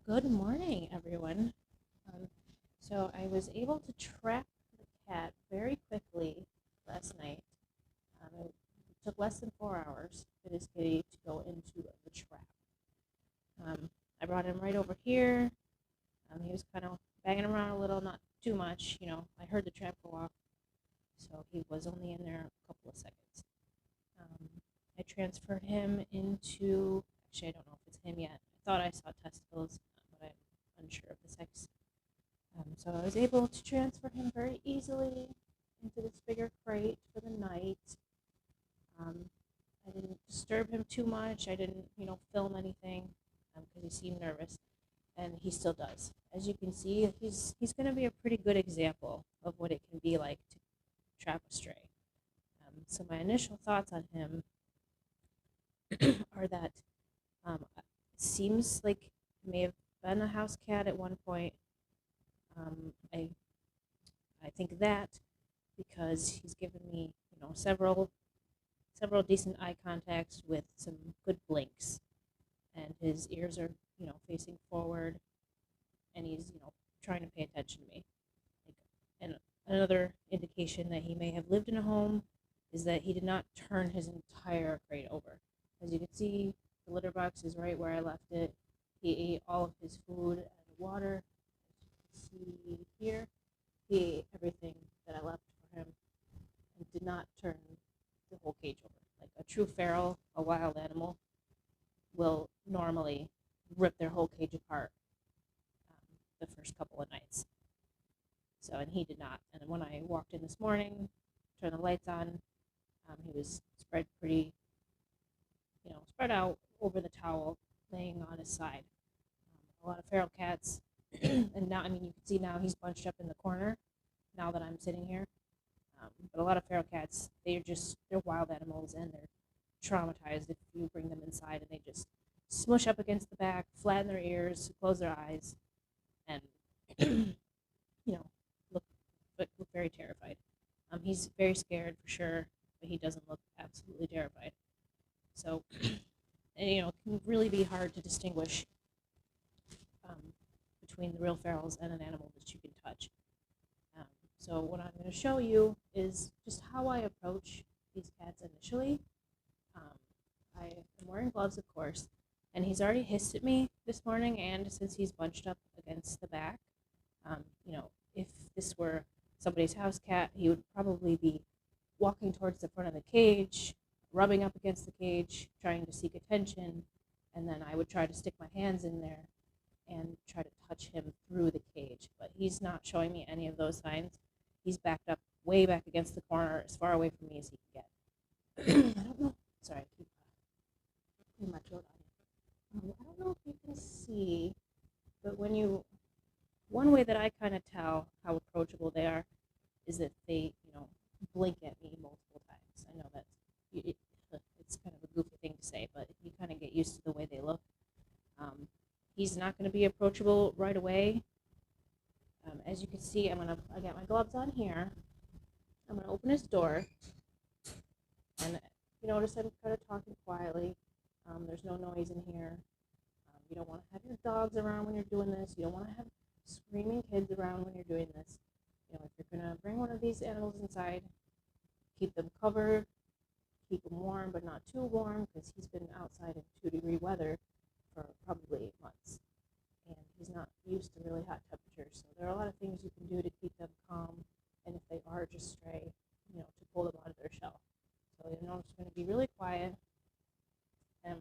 Good morning, everyone. Um, so I was able to trap the cat very quickly last night. It took less than 4 hours for this kitty to go into the trap. I brought him right over here. He was kind of banging around a little, not too much. I heard the trap go off, so he was only in there a couple of seconds. Um, I transferred him into, actually, I don't know if it's him yet. I thought I saw testicles, but I'm unsure of the sex. So I was able to transfer him very easily into this bigger crate for the night. Um, I didn't disturb him too much. I didn't, film anything because he seemed nervous, and he still does. As you can see, he's going to be a pretty good example of what it can be like to trap a stray. So my initial thoughts on him are that it seems like he may have been a house cat at one point. I think that because he's given me, several decent eye contacts with some good blinks, and his ears are, facing forward, and he's, trying to pay attention to me. Like, and another indication that he may have lived in a home is that he did not turn his entire crate over. As you can see, the litter box is right where I left it. He ate all of his food and water. As you can see here, he ate everything that I left for him and did not turn the whole cage over. Like a true feral, a wild animal, will normally rip their whole cage apart the first couple of nights. So, and he did not. And when I walked in this morning, turned the lights on, he was spread pretty, spread out over the towel, laying on his side. A lot of feral cats, and now, I mean, you can see now he's bunched up in the corner now that I'm sitting here. But a lot of feral cats, they're wild animals, and they're traumatized if you bring them inside, and they just smush up against the back, flatten their ears, close their eyes, and you know look look very terrified. He's very scared for sure, but he doesn't look absolutely terrified. So, and, it can really be hard to distinguish um, between the real ferals and an animal that you can touch. Um, so what I'm going to show you is just how I approach these cats initially. Um, I am wearing gloves, of course, and he's already hissed at me this morning, and since he's bunched up against the back, if this were somebody's house cat, he would probably be walking towards the front of the cage, rubbing up against the cage, trying to seek attention, and then I would try to stick my hands in there and try to touch him through the cage. But he's not showing me any of those signs. He's backed up way back against the corner, as far away from me as he can get. I don't know. Sorry, I keep putting my throat on it. I don't know if you can see, but one way that I kind of tell how approachable they are is that they, blink at me multiple times. I know it's kind of a goofy thing to say, but you kind of get used to the way they look. He's not going to be approachable right away. As you can see, I got my gloves on here. I'm gonna open his door, and you notice I'm kind of talking quietly. There's no noise in here. You don't want to have your dogs around when you're doing this. You don't want to have screaming kids around when you're doing this. If you're gonna bring one of these animals inside, keep them covered, keep them warm, but not too warm, because he's been outside in 2-degree weather for probably 8 months, and he's not used to really hot temperatures. So there are a lot of things you can do to keep them calm, and if they are just stray, to pull them out of their shell. So I'm just going to be really quiet. And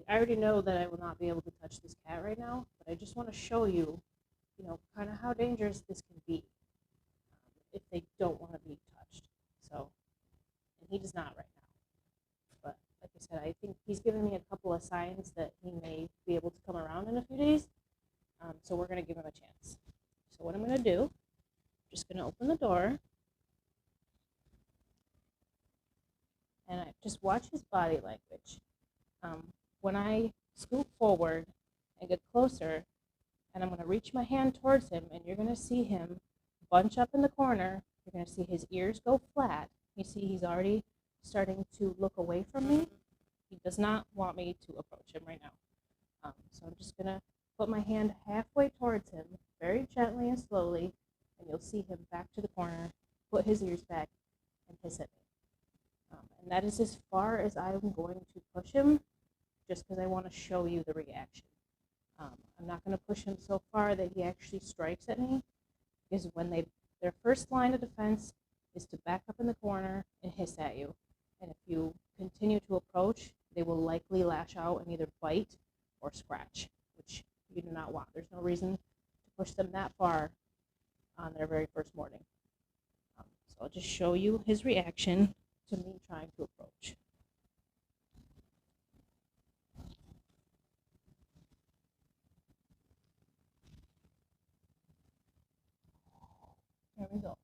I already know that I will not be able to touch this cat right now, but I just want to show you, kind of how dangerous this can be if they don't want to be touched. So, and he does not right now. But like I said, I think he's given me a couple of signs that he may be able to come around in a few days. So we're going to give him a chance. So what I'm going to do, I'm just going to open the door, and I just watch his body language. When I scoop forward and get closer, and I'm going to reach my hand towards him, and you're going to see him bunch up in the corner. You're going to see his ears go flat. You see he's already starting to look away from me. He does not want me to approach him right now. So I'm just going to put my hand halfway towards him, very gently and slowly, and you'll see him back to the corner, put his ears back, and hiss at me. And that is as far as I'm going to push him, just because I want to show you the reaction. I'm not going to push him so far that he actually strikes at me, because when their first line of defense is to back up in the corner and hiss at you. And if you continue to approach, they will likely lash out and either bite or scratch, which you do not want. There's no reason to push them that far on their very first morning. So I'll just show you his reaction to me trying to approach. There we go.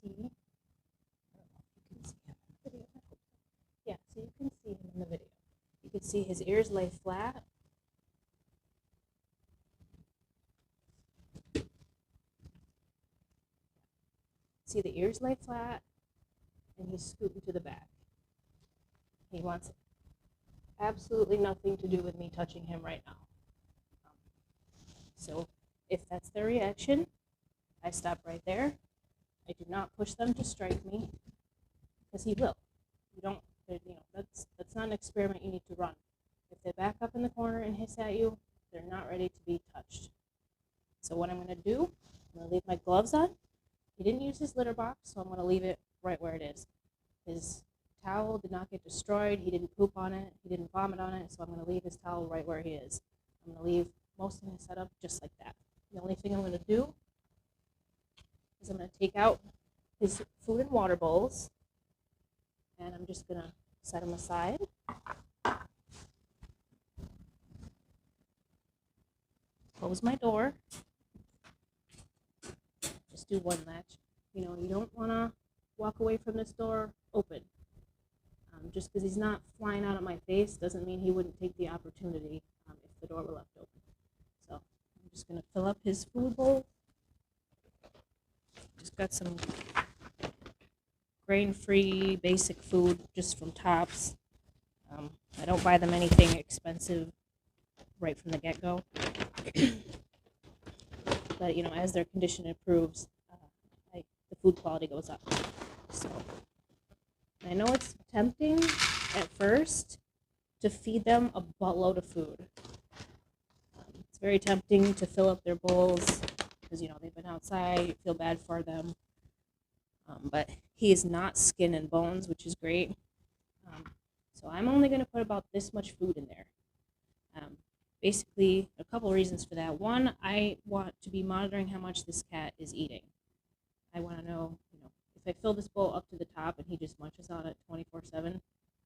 See? I don't know if you can see him in the video. Yeah, so you can see him in the video. You can see his ears lay flat. See the ears lay flat, and he's scooting to the back. He wants absolutely nothing to do with me touching him right now. So if that's their reaction, I stop right there. I do not push them to strike me, because he will. You don't, that's not an experiment you need to run. If they back up in the corner and hiss at you, they're not ready to be touched. So what I'm going to do, I'm going to leave my gloves on. He didn't use his litter box, so I'm going to leave it right where it is. His towel did not get destroyed. He didn't poop on it. He didn't vomit on it, so I'm going to leave his towel right where he is. I'm going to leave most of his setup just like that. The only thing I'm going to do is I'm going to take out his food and water bowls, and I'm just going to set them aside. Close my door. Just do one latch. You don't want to walk away from this door open. Just because he's not flying out at my face doesn't mean he wouldn't take the opportunity if the door were left open. So I'm just going to fill up his food bowl. Just got some grain-free basic food just from Tops. I don't buy them anything expensive right from the get-go. But as their condition improves, the food quality goes up. So I know it's tempting at first to feed them a buttload of food. It's very tempting to fill up their bowls because they've been outside. You feel bad for them. But he is not skin and bones, which is great. So I'm only going to put about this much food in there. Basically, a couple reasons for that. One, I want to be monitoring how much this cat is eating. I want to know, if I fill this bowl up to the top and he just munches on it 24/7,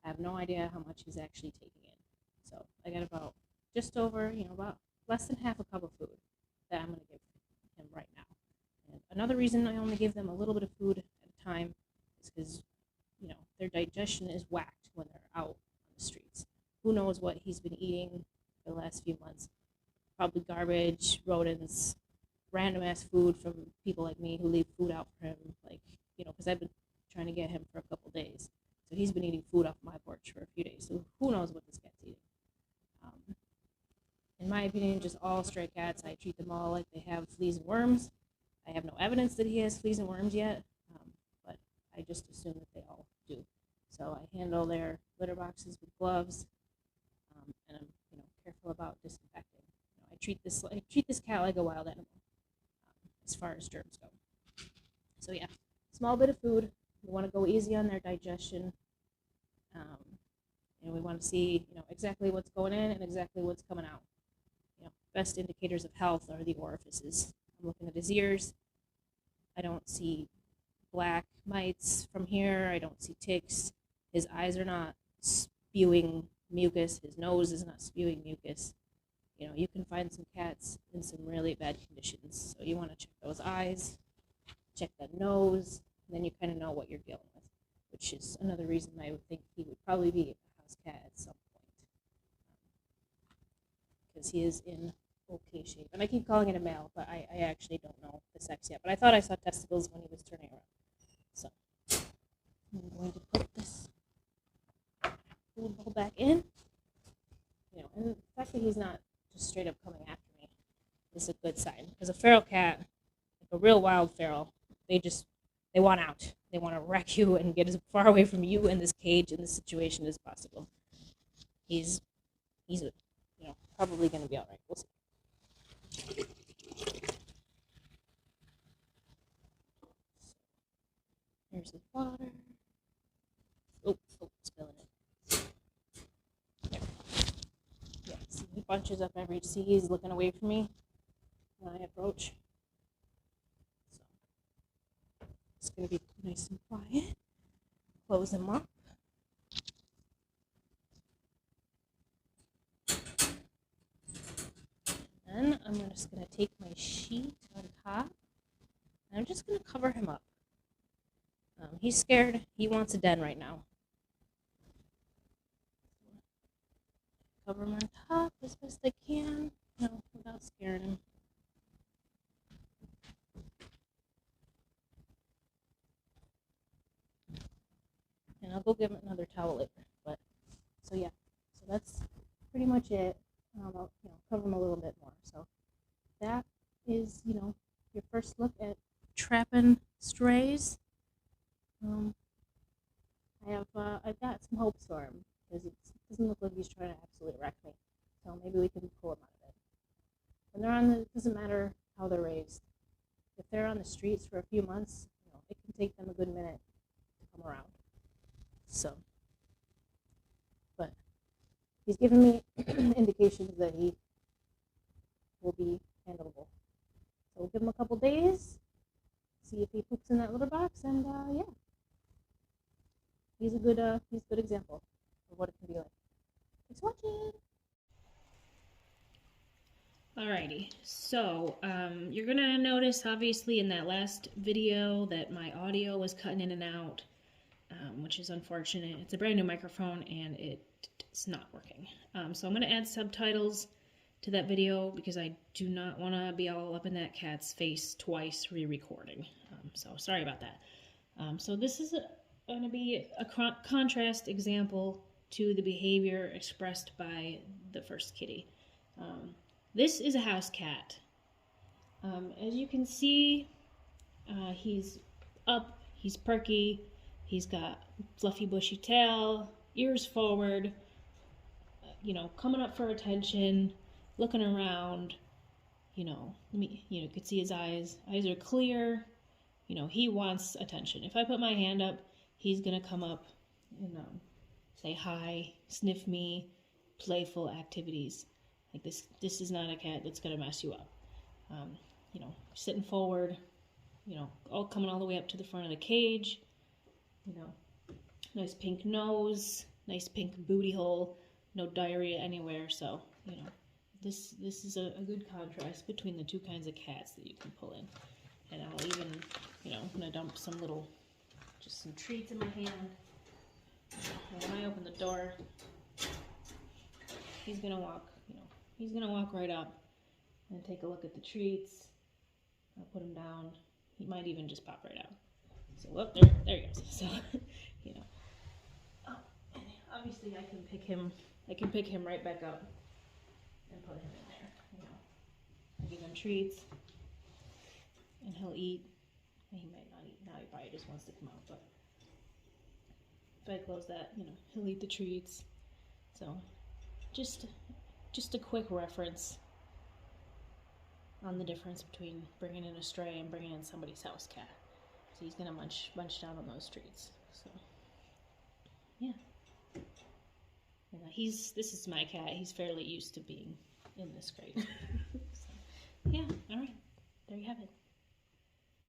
I have no idea how much he's actually taking in. So I got about just over, about less than half a cup of food that I'm going to give him right now. And another reason I only give them a little bit of food at a time is because, their digestion is whacked when they're out on the streets. Who knows what he's been eating for the last few months? Probably garbage, rodents, random ass food from people like me who leave food out for him, because I've been trying to get him for a couple days. So he's been eating food off my porch for a few days. So who knows what this cat's eating? In my opinion, just all stray cats, I treat them all like they have fleas and worms. I have no evidence that he has fleas and worms yet, but I just assume that they all do. So I handle their litter boxes with gloves, and I'm careful about disinfecting. I treat this cat like a wild animal as far as germs go. So yeah, small bit of food. We want to go easy on their digestion, and we want to see exactly what's going in and exactly what's coming out. Best indicators of health are the orifices. I'm looking at his ears. I don't see black mites from here. I don't see ticks. His eyes are not spewing mucus. His nose is not spewing mucus. You can find some cats in some really bad conditions. So you want to check those eyes, check that nose, and then you kind of know what you're dealing with, which is another reason I would think he would probably be a house cat at some point. Because he is in okay shape. And I keep calling it a male, but I actually don't know the sex yet. But I thought I saw testicles when he was turning around. So I'm going to put this food bowl back in. And the fact that he's not just straight up coming at is a good sign. Because a feral cat, like a real wild feral, they want out. They want to wreck you and get as far away from you and this cage and this situation as possible. He's probably going to be all right. We'll see. Here's his water. Oh, spilling it. There. Yeah, see, he bunches up see, he's looking away from me when I approach. So, it's going to be nice and quiet. Close him up. Then I'm just going to take my sheet on top, and I'm just going to cover him up. He's scared. He wants a den right now. Cover him on top as best I can, without scaring him. And I'll go give him another towel later. But so that's pretty much it. I'll cover him a little bit more. So that is your first look at trapping strays. I've got some hopes for him because it doesn't look like he's trying to absolutely wreck me. So maybe we can pull him out of it. When they're it doesn't matter how they're raised. If they're on the streets for a few months, it can take them a good minute to come around. So, but he's given me indications that he will be handleable. So we'll give him a couple days, see if he poops in that litter box, and yeah. He's a good example of what it can be like. Thanks for watching. Alrighty, so you're gonna notice obviously in that last video that my audio was cutting in and out, which is unfortunate. It's a brand new microphone and it's not working. So I'm gonna add subtitles to that video because I do not want to be all up in that cat's face twice re-recording. So sorry about that. So this is going to be a contrast example to the behavior expressed by the first kitty. This is a house cat. As you can see, he's up, he's perky, he's got fluffy bushy tail, ears forward, coming up for attention, looking around, you could see his eyes are clear, he wants attention. If I put my hand up, he's gonna come up and say hi, sniff me, playful activities. Like this is not a cat that's gonna mess you up. Sitting forward, all coming all the way up to the front of the cage, nice pink nose, nice pink booty hole, no diarrhea anywhere. So, this is a good contrast between the two kinds of cats that you can pull in. And I'll even, I'm gonna dump some treats in my hand. And when I open the door, he's gonna walk right up and take a look at the treats. I'll put him down. He might even just pop right out. So, whoop, there he goes. So, and obviously I can pick him right back up and put him in there. I give him treats, and he'll eat. He might not eat now. He probably just wants to come out. But if I close that, he'll eat the treats. So, just a quick reference on the difference between bringing in a stray and bringing in somebody's house cat. So he's gonna munch down on those treats. So, yeah. This is my cat. He's fairly used to being in this crate. So, yeah, all right. There you have it.